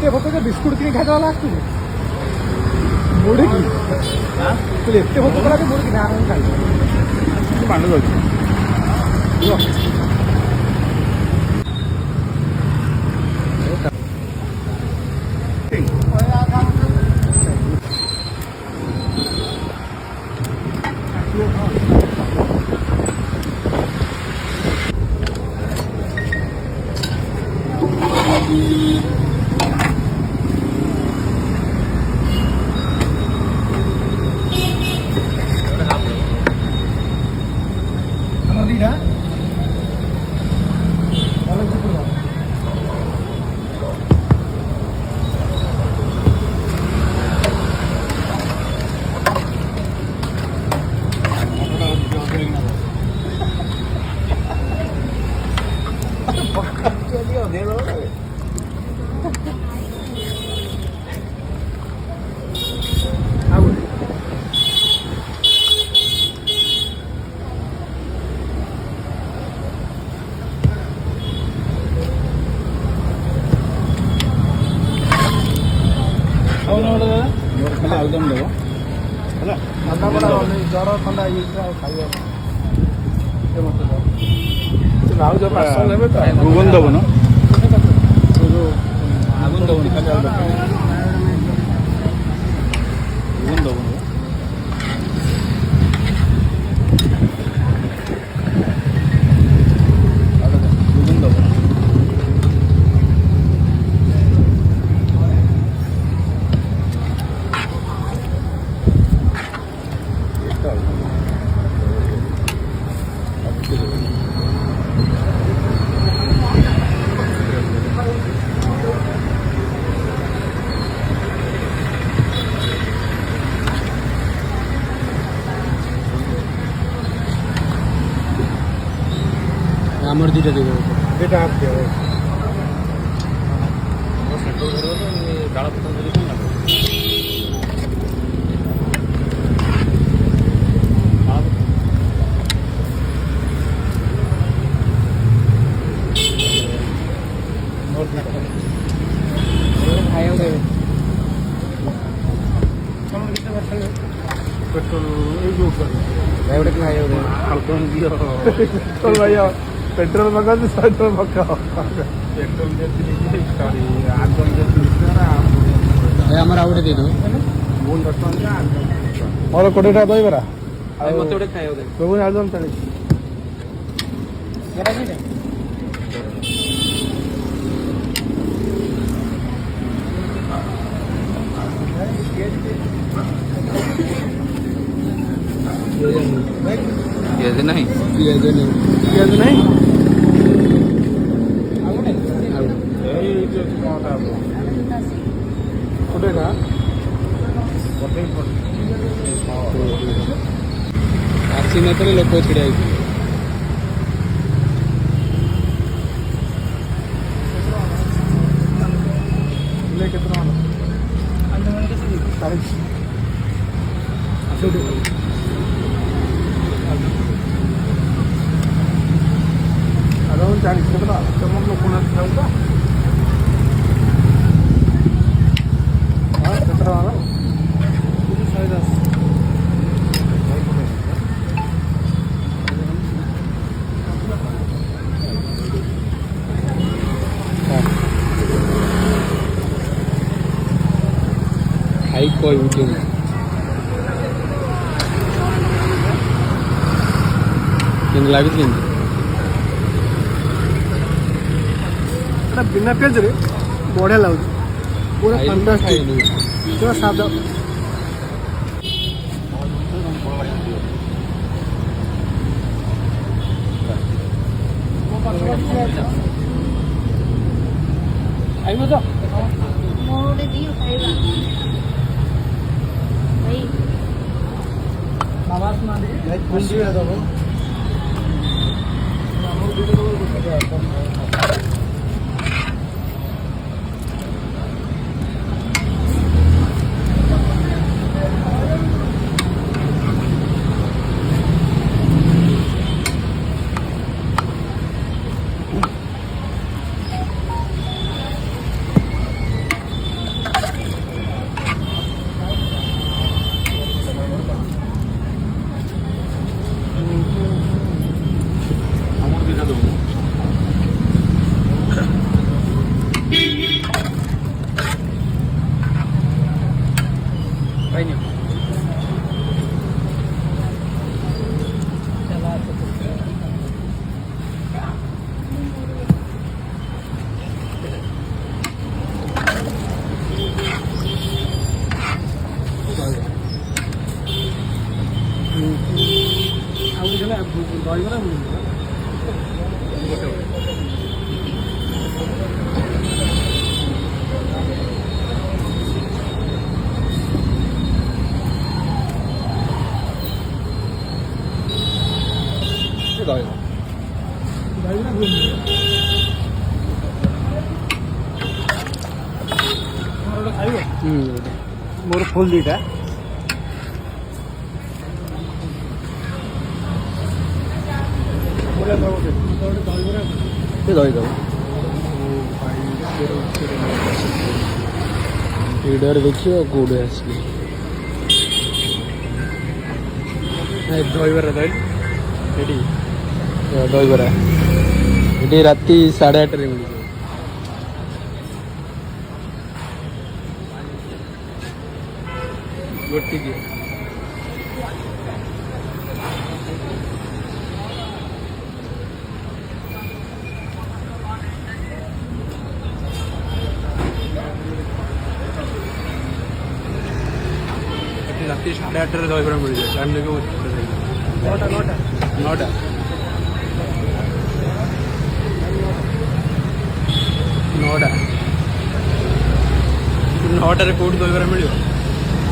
एत भोक बिस्कुट कि खाई लास्ट मुड़ी कि एत भोक कला मुड़ी कि आराम खाई पांड जाऊँ आलुदम देव है जर थंडा ये खाइए घुगन देव ना आगुन देव घुगन देव आमर दुटा देव এটা आप देव डाल पता दिले कोन लागो खायो देव कम कितना बैठल पेट्रोल ए जो कर एवढे खायो देव हल्का दियो चल भैया पेट्रोल मगा तो पेट्रोल मगा पेट्रोल सॉरी आगम हमारा आउटे दे दो बोल और कोडेटा दई बरा आई मते ओडे खायो दे तो आगम चले जरा की पियाज नहीं पियाज नहीं पियाज नहीं आसी मात्र लोक छिड़ा अराउंड 40 कितना तुम लोग कौन खाओगा हां कितना वाला 10 खाई कोई वीडियो केन लागित केन बिना पेज रे बढ़िया लगुच पूरा फैंटास्टिक पूरा सादा आइबो तो मोरे दियो खाइबा भाई आवाज ना दे लाइक खुशी हो दबो हमर वीडियो को ଦହିବରା ମିଳିବ ଦହିବରା ଖାଇବ ମୋର ଫୁଲ ଦୁଇଟା ଦହିଦବ ଭିଡ଼ିଓରେ ଦେଖିବ କୋଉଠି ଆସିବି ଦହିବରା ଦହି ଏଠି ଦହିବରା ଏଠି ରାତି 8:30ରେ ମିଳିଯିବ ଗୋଟିକିଆ ରାତି 8:30ରେ ଦହିବରା ମିଳିଯାଏ ଟାଇମ୍ ଦେଖିବ 9ଟା 9ଟା 9ଟା ନଅଟାରେ କେଉଁଠି ଦହିବରା ମିଳିବ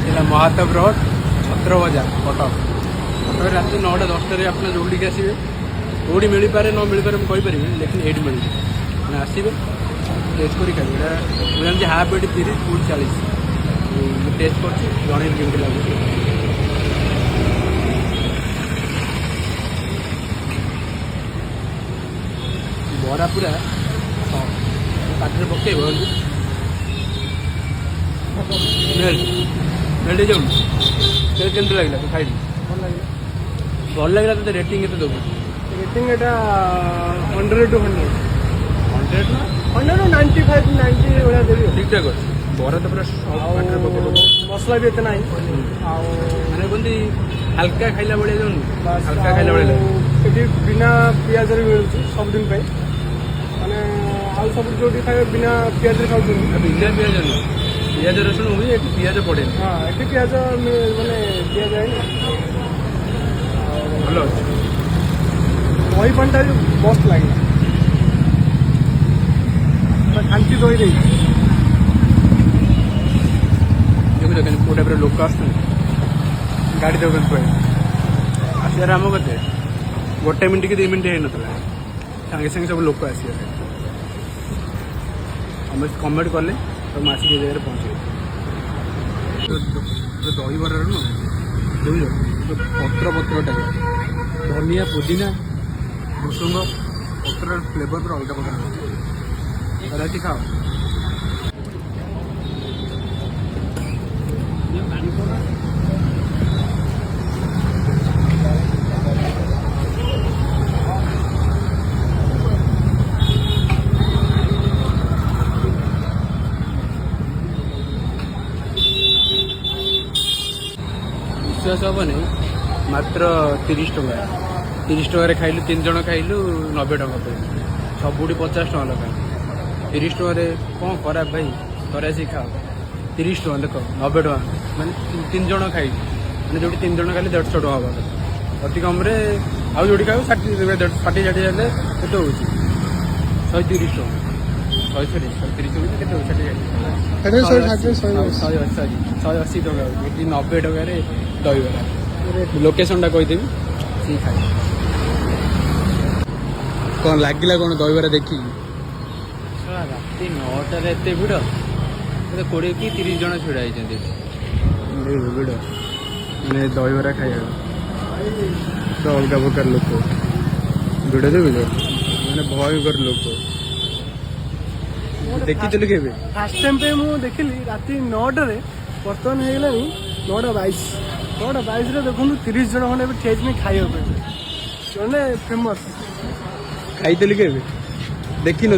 ଏଇଟା ମହାତାବ ରୋଡ ଛତ୍ର ବଜାର କଟକ କଟକରେ ରାତି 9ଟା 10ଟାରେ ଆପଣ ଯୋଉଠିକି ଆସିବେ କେଉଁଠି ମିଳିପାରେ ନ ମିଳିପାରେ ମୁଁ କହିପାରିବି ଲେକିନ୍ ଏଇଠି ମିଳିବ ମାନେ ଆସିବେ ଟେଷ୍ଟ କରି ଖାଇବେ ଏଇଟା ମୁଁ ଜାଣିଛି ହାଫ୍ ଏଠି 30 ଫୁଲ୍ 40 ମୁଁ ଟେଷ୍ଟ କରୁଛି ଜଣେଇବି କେମିତି ଲାଗୁଛି ବରା ପୁରା ପାଟିରେ ପକେଇବ ମେଲ୍ଟ ହେଇଯାଉନି କେମିତି ଲାଗିଲା ତୁ ଖାଇଲି ଭଲ ଲାଗିଲା ତୋତେ ରେଟିଂ କେତେ ଦେବୁ ରେଟିଂ ଏଇଟା 100 to 100 ନା 100 95 90 ଭଳିଆ ଦେବି ଠିକ୍ ଠାକ୍ ଅଛି ବରା ତ ପୁରା ପାଟିରେ ପକେଇବ ମସଲା ବି ଏତେ ନାହିଁ ଆଉ ମାନେ କୁହନ୍ତି ହାଲକା ଖାଇଲା ଭଳିଆ ଯାଉନି ହାଲକା ଖାଇଲା ଭଳିଆ ଏଠି ବିନା ପିଆଜରେ ମିଳୁଛି ସବୁଦିନ ପାଇଁ ମାନେ ଆଉ ସବୁ ଯୋଉଠି ଖାଇବେ ବିନା ପିଆଜରେ ଖାଉଛନ୍ତି ବିନା ପିଆଜ ନୁହଁ ପିଆଜ ରସୁଣ ହୁଏ ଏଠି ପିଆଜ ପଡ଼େନି ହଁ ଏଠି ପିଆଜ ମାନେ ଦିଆଯାଏନି ଭଲ ଅଛି ଦହି ପାଣିଟା ବି ମସ୍ତ ଲାଗିଲା ଖାଣ୍ଟି ଦହି ଦେଇଛି ଦେଖୁଛ କେମିତି କେଉଁ ଟାଇପ୍ର ଲୋକ ଆସୁଛନ୍ତି ଗାଡ଼ି ଦେଉଛନ୍ତି ପାଇଁ ଆସିବାର ଆମ କେତେ 1 ମିନିଟ୍ କି 2 ମିନିଟ୍ ହେଇନଥିଲା ସାଙ୍ଗେ ସାଙ୍ଗେ ସବୁ ଲୋକ ଆସିବାର ସମସ୍ତେ କମେଣ୍ଟ କଲେ ତ ମୁଁ ଆସିକି ଏ ଜାଗାରେ ପହଞ୍ଚିବି ଦହିବରାର ନୁହଁ ଦେଖୁଛ ପତ୍ରଟା ଧନିଆ ପୁଦିନା ଭୃଷଙ୍ଗ ପତ୍ରର ଫ୍ଲେଭର ପୁରା ଅଲଗା ପ୍ରକାର ଭେରାଇଟି ଖାଅ विश्वास हेनी मात्र 30 टका 30 टकर खाइलु 3 जन खाइलु 90 टका पे सबुठी 50 टका लगा 30 टकर कौन खराब भाई थोड़े आसिक खाओ 30 टका देख 90 टका मैंने 3 जन खाई मैंने जो 3 जन खाइले 150 टका हवा अति कम आउ जो खाऊ 60 60 हेल्ले के 130 टका 130 टका 90 टकर दहीबरा लोकेशन टा कहीदेवी सी खाए कौन लगिला कौन दहीबरा देखी राति 9टार एत भिड़ 20 कि 30 जन भिड़ भिड़ मैंने दहीबरा खाइबा तो अलग प्रकार लोक भिड़ देखो मैंने भयंकर लोक देखी के फास्ट टाइम पे मुझे देखिली राति 9टार बर्तमान हो गला 9:22 9:22 देखो 30 जन खंडे ठेज में खाइबा जड़े फेमस खाई के देखी नी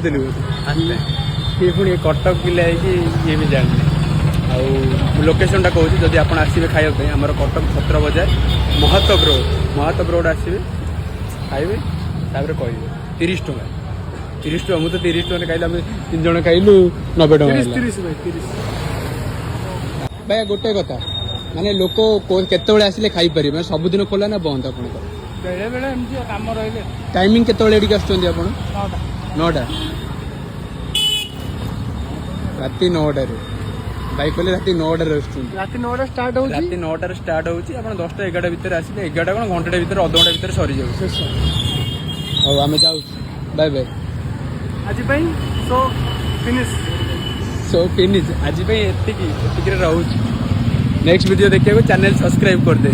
ये पुणी कटक पिला ये भी जाने आउ लोकेशन टा कहूँ जदि आप आसवे खाइबा आमर कटक छत्र बजार महातब रोड आसवे खाइबे तापर कह 30 टका 30 टका मुझे 30 टका खाइल 3 जन खाइलु 90 टका 30 भाई गोटे कथा माने लोक केतबेले आसिले खाई पारि सबुदिन खोला ना बंद आपन ବେଳେ ବେଳେ ଏମିତି କାମ ରହିଲେ टाइमिंग केतବେଳେ एडिक आसुचंदी आपण 9टा राति 9टा रे भाई कहले राति 9टा रे आसुचंदी ରାତି 9ଟା ଷ୍ଟାର୍ଟ ହଉଛି राति 9टा रे स्टार्ट होउची आपण 10टा 11टा भीतर आसिले 11टा कोन घंटाटा भीतर अध घंटा भीतर सरी जाउ ଶେଷ ଆଉ ଆମେ ଯାଉ ବାय ବାय ଆଜି ପାଇଁ ସୋ ଫିନିଶ सो फिनिश आज एतिकी एतिकी रहूची नेक्स्ट वीडियो देखिए चैनल सब्सक्राइब कर दे।